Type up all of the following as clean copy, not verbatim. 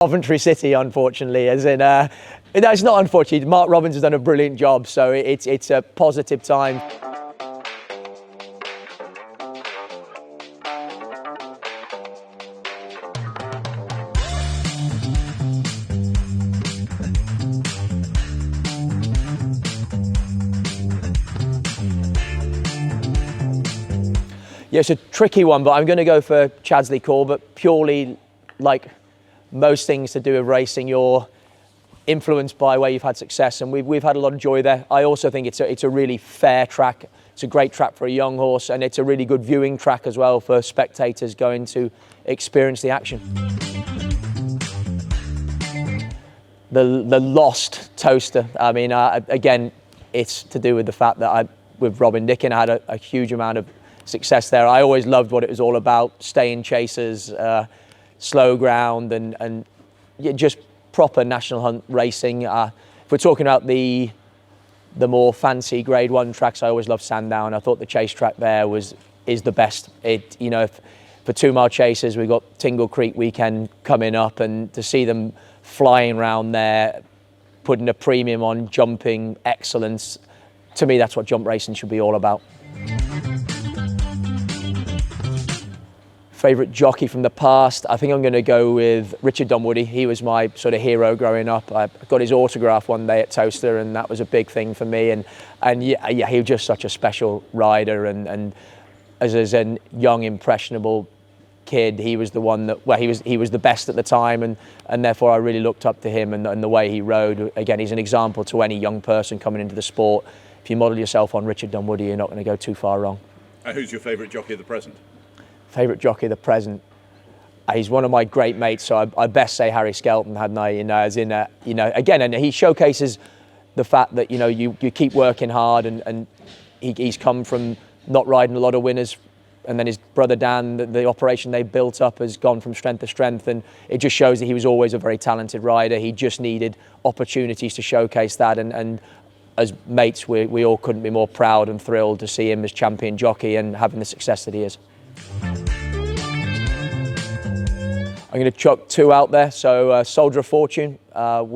Coventry City, unfortunately, as in, no, it's not unfortunate. Mark Robins has done a brilliant job, so it's a positive time. Yeah, it's a tricky one, but I'm going to go for Chadsley Corbett, purely like most things to do with racing. You're influenced by where you've had success, and we've had a lot of joy there. I also think it's a really fair track. It's a great track for a young horse, and it's a really good viewing track as well for spectators going to experience the action. The lost Toaster. I mean, again, it's to do with the fact that with Robin Dickin, I had a huge amount of success there. I always loved what it was all about: staying chasers, slow ground, and yeah, just proper national hunt racing. If we're talking about the more fancy Grade 1 tracks, I always loved Sandown. I thought the chase track there is the best. For 2 mile chasers, we've got Tingle Creek weekend coming up, and to see them flying around there, putting a premium on jumping excellence, to me that's what jump racing should be all about. Favourite jockey from the past, I think I'm going to go with Richard Dunwoody. He was my sort of hero growing up. I got his autograph one day at Toaster, and that was a big thing for me. And yeah, he was just such a special rider. And as a young, impressionable kid, he was the one that, well, he was the best at the time, and therefore I really looked up to him and the way he rode. Again, he's an example to any young person coming into the sport. If you model yourself on Richard Dunwoody, you're not going to go too far wrong. Who's your favourite jockey of the present? Favourite jockey of the present? He's one of my great mates, so I best say Harry Skelton, hadn't I? Again, and he showcases the fact that you keep working hard, and he's come from not riding a lot of winners, and then his brother Dan, the operation they built up has gone from strength to strength, and it just shows that he was always a very talented rider. He just needed opportunities to showcase that, and as mates, we all couldn't be more proud and thrilled to see him as champion jockey and having the success that he is. I'm going to chuck 2 out there. So Soldier of Fortune, for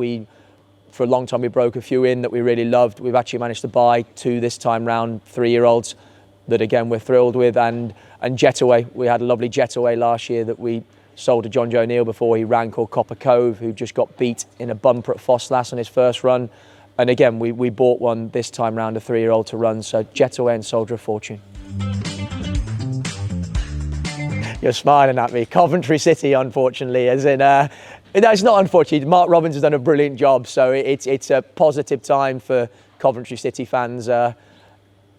a long time we broke a few in that we really loved. We've actually managed to buy 2 this time round, 3-year-olds that again we're thrilled with. And Jetaway, we had a lovely Jetaway last year that we sold to John Joe Neal before he ran, called Copper Cove, who just got beat in a bumper at Fosslas on his first run. And again, we bought one this time round, a 3-year-old to run. So Jetaway and Soldier of Fortune. You're smiling at me. Coventry City, unfortunately, as in, no, it's not unfortunate. Mark Robins has done a brilliant job, so it's a positive time for Coventry City fans. I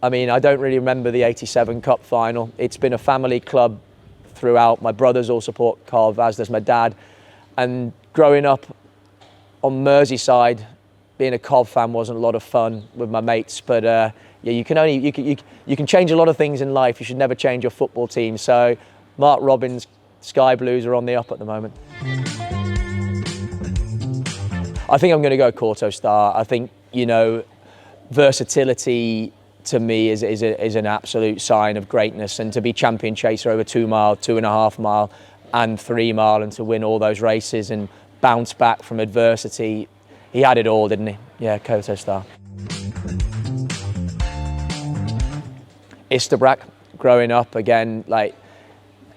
mean, I don't really remember the '87 Cup final. It's been a family club throughout. My brothers all support Cov, as does my dad. And growing up on Merseyside, being a Cov fan wasn't a lot of fun with my mates. But yeah, you can change a lot of things in life. You should never change your football team. So Mark Robins, Sky Blues are on the up at the moment. I think I'm going to go Corto Star. I think, versatility to me is an absolute sign of greatness, and to be champion chaser over 2 mile, 2.5 mile and 3 mile, and to win all those races and bounce back from adversity, he had it all, didn't he? Yeah, Corto Star. Istabrack, growing up, again, like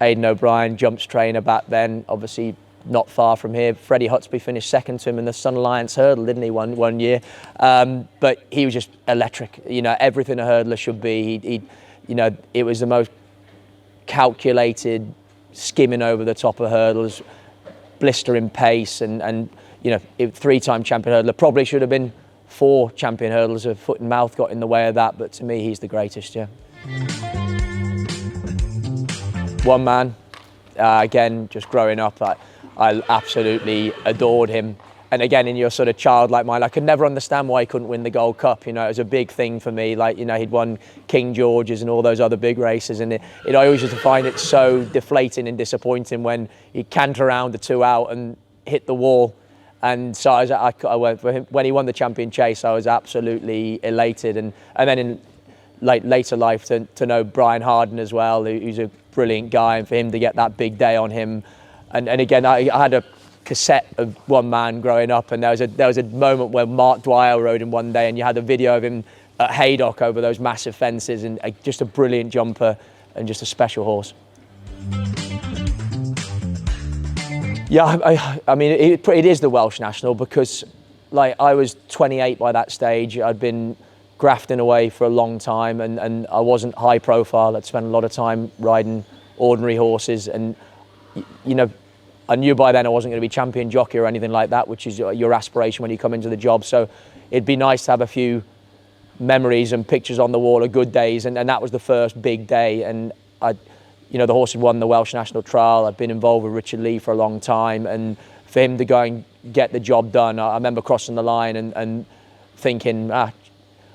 Aidan OBrien, jumps trainer back then, obviously not far from here. Freddie Hutsby finished second to him in the Sun Alliance hurdle, didn't he, one year? But he was just electric. Everything a hurdler should be. It was the most calculated, skimming over the top of hurdles, blistering pace, and 3-time champion hurdler. Probably should have been 4 champion hurdlers. A foot and mouth got in the way of that, but to me, he's the greatest, yeah. One man, again, just growing up, I absolutely adored him. And again, in your sort of childlike mind, I could never understand why he couldn't win the Gold Cup. It was a big thing for me. He'd won King George's and all those other big races, and I always used to find it so deflating and disappointing when he'd canter around the 2 out and hit the wall. And so I went for him. When he won the champion chase, I was absolutely elated. And then in later life to know Brian Harden as well, who's a brilliant guy, and for him to get that big day on him. And again, I had a cassette of one man growing up, and there was a moment where Mark Dwyer rode him one day, and you had a video of him at Haydock over those massive fences, and just a brilliant jumper and just a special horse. Yeah, I mean, it is the Welsh National, because like I was 28 by that stage. I'd been grafting away for a long time, and I wasn't high profile. I'd spent a lot of time riding ordinary horses, and you know, I knew by then I wasn't going to be champion jockey or anything like that, which is your aspiration when you come into the job. So it'd be nice to have a few memories and pictures on the wall of good days, and that was the first big day. And the horse had won the Welsh National Trial. I'd been involved with Richard Lee for a long time, and for him to go and get the job done, I remember crossing the line and thinking,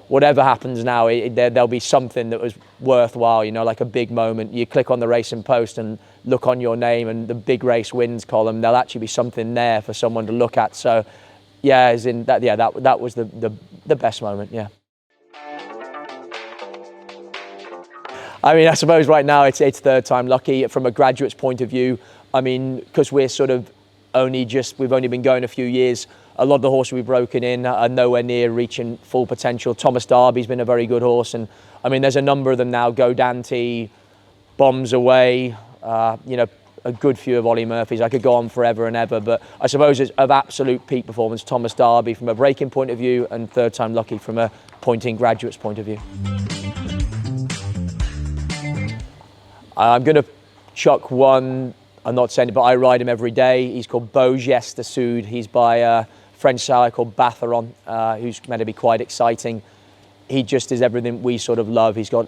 whatever happens now, there'll be something that was worthwhile, like a big moment. You click on the Racing Post and look on your name and the big race wins column, there'll actually be something there for someone to look at. So yeah, that was the best moment, yeah. I mean, I suppose right now it's third time lucky. From a graduate's point of view, I mean, because we're sort of we've only been going a few years, a lot of the horses we've broken in are nowhere near reaching full potential. Thomas Darby's been a very good horse, and I mean, there's a number of them now. Go Dante, Bombs Away, a good few of Ollie Murphy's. I could go on forever and ever, but I suppose it's of absolute peak performance, Thomas Darby from a breaking point of view, and third time lucky from a pointing graduate's point of view. I'm going to chuck one. I'm not saying it, but I ride him every day. He's called Beaujes de Sud. He's by a French sire called Batheron, who's meant to be quite exciting. He just is everything we sort of love. He's got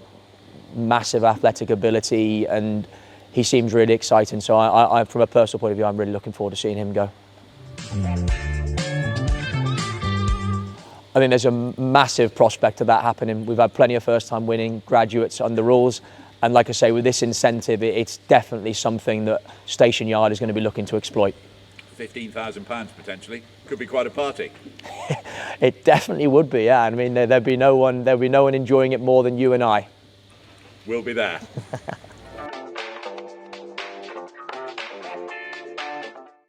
massive athletic ability, and he seems really exciting. So I from a personal point of view, I'm really looking forward to seeing him go. I think there's a massive prospect of that happening. We've had plenty of first-time winning graduates on the rules. And like I say, with this incentive, it's definitely something that Station Yard is going to be looking to exploit. £15,000 potentially. Could be quite a party. It definitely would be, yeah. I mean, there'd be no one enjoying it more than you and I. We'll be there.